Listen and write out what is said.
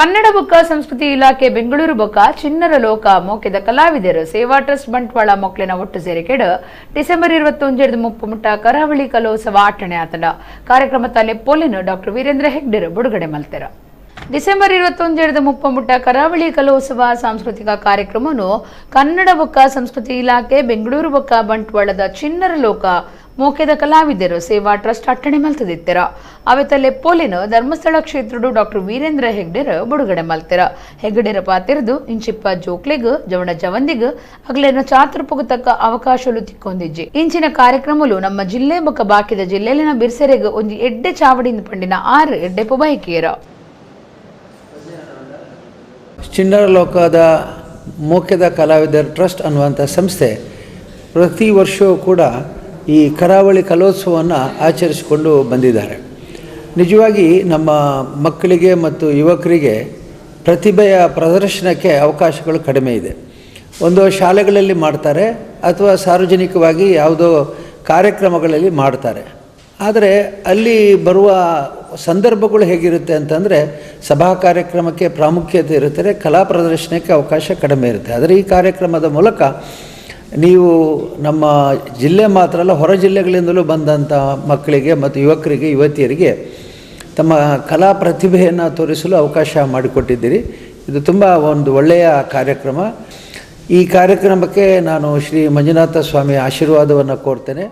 ಕನ್ನಡ ಬೊಕ್ಕ ಸಂಸ್ಕೃತಿ ಇಲಾಖೆ ಬೆಂಗಳೂರು ಬೊಕ್ಕ ಚಿನ್ನರ ಲೋಕ ಮೋಕೆದ ಕಲಾವಿದರು ಸೇವಾ ಟ್ರಸ್ಟ್ ಬಂಟ್ವಾಳ ಮೊಕ್ಲಿನ ಒಟ್ಟು ಸೇರಿಕೆಡು ಡಿಸೆಂಬರ್ 21 ಮುಟ್ಟ ಕರಾವಳಿ ಕಲೋತ್ಸವ ಆಟಣೆ ಆತನ ಕಾರ್ಯಕ್ರಮದಲ್ಲಿ ಪೊಲಿನು ಡಾಕ್ಟರ್ ವೀರೇಂದ್ರ ಹೆಗ್ಡೆರು ಬಿಡುಗಡೆ ಮಲ್ತೆರ. ಡಿಸೆಂಬರ್ 21 ಮುಟ್ಟ ಕರಾವಳಿ ಕಲೋತ್ಸವ ಸಾಂಸ್ಕೃತಿಕ ಕಾರ್ಯಕ್ರಮವನ್ನು ಕನ್ನಡ ಬೊಕ್ಕ ಸಂಸ್ಕೃತಿ ಇಲಾಖೆ ಬೆಂಗಳೂರು ಬೊಕ್ಕ ಬಂಟ್ವಾಳದ ಚಿನ್ನರ ಲೋಕ ಮೋಕೆದ ಕಲಾವಿದರು ಸೇವಾ ಟ್ರಸ್ಟ್ ಅಟ್ಟಣೆ ಮಲ್ತದಿತ್ತರ. ಅವೆತಲೆ ಪೋಲಿನ ಧರ್ಮಸ್ಥಳ ಕ್ಷೇತ್ರಡು ಡಾಕ್ಟರ್ ವೀರೇಂದ್ರ ಹೆಗ್ಡೆರ ಬಿಡುಗಡೆ ಮಲ್ತೆರ. ಹೆಗ್ಡೆರ ಪಾತಿರದು ಇಂಚಿಪ್ಪ ಜೋಕ್ಲೆಗ್ ಜವಣ ಜವಂದಿಗ್ ಅಗ್ಲೇನ ಚಾತುರ್ಪುಗತಕ್ಕ ಅವಕಾಶಲು ತಿಕ್ಕೊಂದಿಜ್ಜಿ. ಇಂಚಿನ ಕಾರ್ಯಕ್ರಮಲು ನಮ್ಮ ಜಿಲ್ಲೆ ಬೊಕ್ಕ ಬಾಕಿದ ಜಿಲ್ಲೆಲಿನ ಬಿರ್ಸೆರೆಗ್ ಒಂಜಿ ಎಡ್ಡೆ ಚಾವಡಿಯಿಂದ ಪಂಡಿನ 6 ಎಡ್ಡೆ ಪೊಬೈಕಿಯರ. ಚಿನ್ನರ ಲೋಕದ ಮೋಕೆದ ಕಲಾವಿದರ ಟ್ರಸ್ಟ್ ಅನ್ನುವಂಥ ಸಂಸ್ಥೆ ಪ್ರತಿ ವರ್ಷವೂ ಕೂಡ ಈ ಕರಾವಳಿ ಕಲೋತ್ಸವವನ್ನು ಆಚರಿಸಿಕೊಂಡು ಬಂದಿದ್ದಾರೆ. ನಿಜವಾಗಿ ನಮ್ಮ ಮಕ್ಕಳಿಗೆ ಮತ್ತು ಯುವಕರಿಗೆ ಪ್ರತಿಭೆಯ ಪ್ರದರ್ಶನಕ್ಕೆ ಅವಕಾಶಗಳು ಕಡಿಮೆ ಇದೆ. ಒಂದು ಶಾಲೆಗಳಲ್ಲಿ ಮಾಡ್ತಾರೆ ಅಥವಾ ಸಾರ್ವಜನಿಕವಾಗಿ ಯಾವುದೋ ಕಾರ್ಯಕ್ರಮಗಳಲ್ಲಿ ಮಾಡ್ತಾರೆ. ಆದರೆ ಅಲ್ಲಿ ಬರುವ ಸಂದರ್ಭಗಳು ಹೇಗಿರುತ್ತೆ ಅಂತಂದರೆ ಸಭಾ ಕಾರ್ಯಕ್ರಮಕ್ಕೆ ಪ್ರಾಮುಖ್ಯತೆ ಇರುತ್ತದೆ, ಕಲಾ ಪ್ರದರ್ಶನಕ್ಕೆ ಅವಕಾಶ ಕಡಿಮೆ ಇರುತ್ತೆ. ಆದರೆ ಈ ಕಾರ್ಯಕ್ರಮದ ಮೂಲಕ ನೀವು ನಮ್ಮ ಜಿಲ್ಲೆ ಮಾತ್ರ ಅಲ್ಲ, ಹೊರ ಜಿಲ್ಲೆಗಳಿಂದಲೂ ಬಂದಂಥ ಮಕ್ಕಳಿಗೆ ಮತ್ತು ಯುವಕರಿಗೆ ಯುವತಿಯರಿಗೆ ತಮ್ಮ ಕಲಾ ಪ್ರತಿಭೆಯನ್ನು ತೋರಿಸಲು ಅವಕಾಶ ಮಾಡಿಕೊಟ್ಟಿದ್ದೀರಿ. ಇದು ತುಂಬ ಒಂದು ಒಳ್ಳೆಯ ಕಾರ್ಯಕ್ರಮ. ಈ ಕಾರ್ಯಕ್ರಮಕ್ಕೆ ನಾನು ಶ್ರೀ ಮಂಜುನಾಥ ಸ್ವಾಮಿ ಆಶೀರ್ವಾದವನ್ನು ಕೋರ್ತೇನೆ.